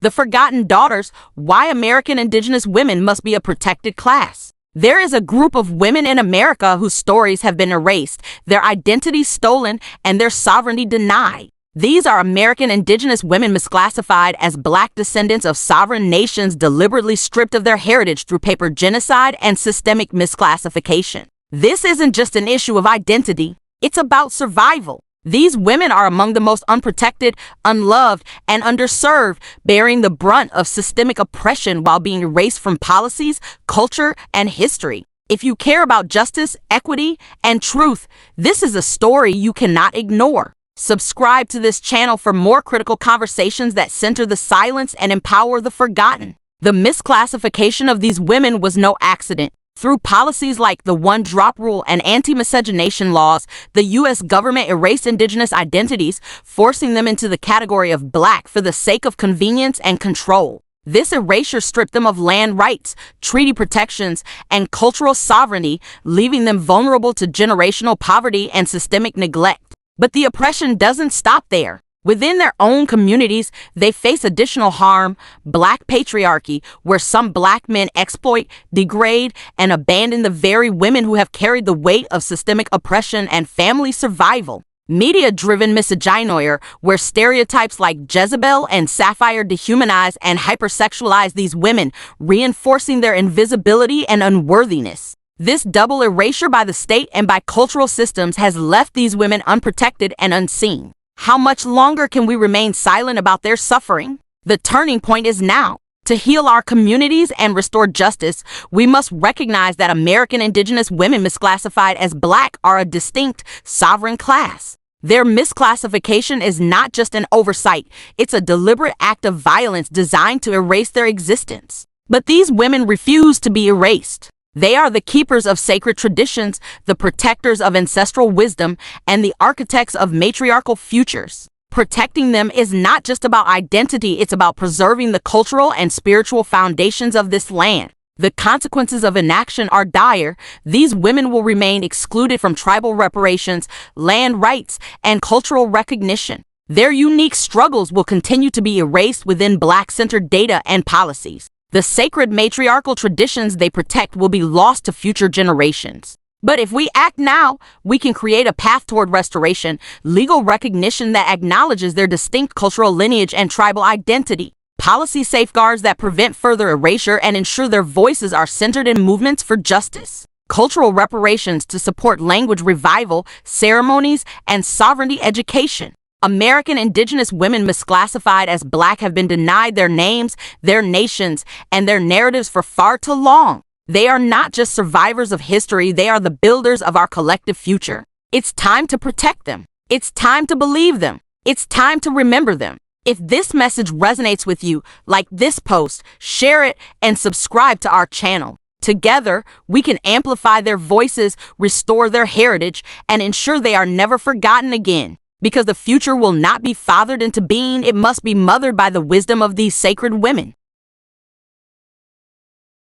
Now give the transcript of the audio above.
The Forgotten Daughters: Why American Indigenous Women Must Be a Protected Class. There is a group of women in America whose stories have been erased, their identities stolen, and their sovereignty denied. These are American Indigenous women misclassified as Black descendants of sovereign nations, deliberately stripped of their heritage through paper genocide and systemic misclassification. This isn't just an issue of identity, it's about survival. These women are among the most unprotected, unloved, and underserved, bearing the brunt of systemic oppression while being erased from policies, culture, and history. If you care about justice, equity, and truth, this is a story you cannot ignore. Subscribe to this channel for more critical conversations that center the silence and empower the forgotten. The misclassification of these women was no accident. Through policies like the one-drop rule and anti-miscegenation laws, the U.S. government erased Indigenous identities, forcing them into the category of Black for the sake of convenience and control. This erasure stripped them of land rights, treaty protections, and cultural sovereignty, leaving them vulnerable to generational poverty and systemic neglect. But the oppression doesn't stop there. Within their own communities, they face additional harm: Black patriarchy, where some Black men exploit, degrade, and abandon the very women who have carried the weight of systemic oppression and family survival. Media-driven misogynoir, where stereotypes like Jezebel and Sapphire dehumanize and hypersexualize these women, reinforcing their invisibility and unworthiness. This double erasure by the state and by cultural systems has left these women unprotected and unseen. How much longer can we remain silent about their suffering? The turning point is now. To heal our communities and restore justice, we must recognize that American Indigenous women misclassified as Black are a distinct, sovereign class. Their misclassification is not just an oversight, it's a deliberate act of violence designed to erase their existence. But these women refuse to be erased. They are the keepers of sacred traditions, the protectors of ancestral wisdom, and the architects of matriarchal futures. Protecting them is not just about identity, it's about preserving the cultural and spiritual foundations of this land. The consequences of inaction are dire. These women will remain excluded from tribal reparations, land rights, and cultural recognition. Their unique struggles will continue to be erased within Black-centered data and policies. The sacred matriarchal traditions they protect will be lost to future generations. But if we act now, we can create a path toward restoration, legal recognition that acknowledges their distinct cultural lineage and tribal identity, policy safeguards that prevent further erasure and ensure their voices are centered in movements for justice, cultural reparations to support language revival, ceremonies, and sovereignty education. American Indigenous women misclassified as Black have been denied their names, their nations, and their narratives for far too long. They are not just survivors of history, they are the builders of our collective future. It's time to protect them. It's time to believe them. It's time to remember them. If this message resonates with you, like this post, share it, and subscribe to our channel. Together, we can amplify their voices, restore their heritage, and ensure they are never forgotten again. Because the future will not be fathered into being, it must be mothered by the wisdom of these sacred women.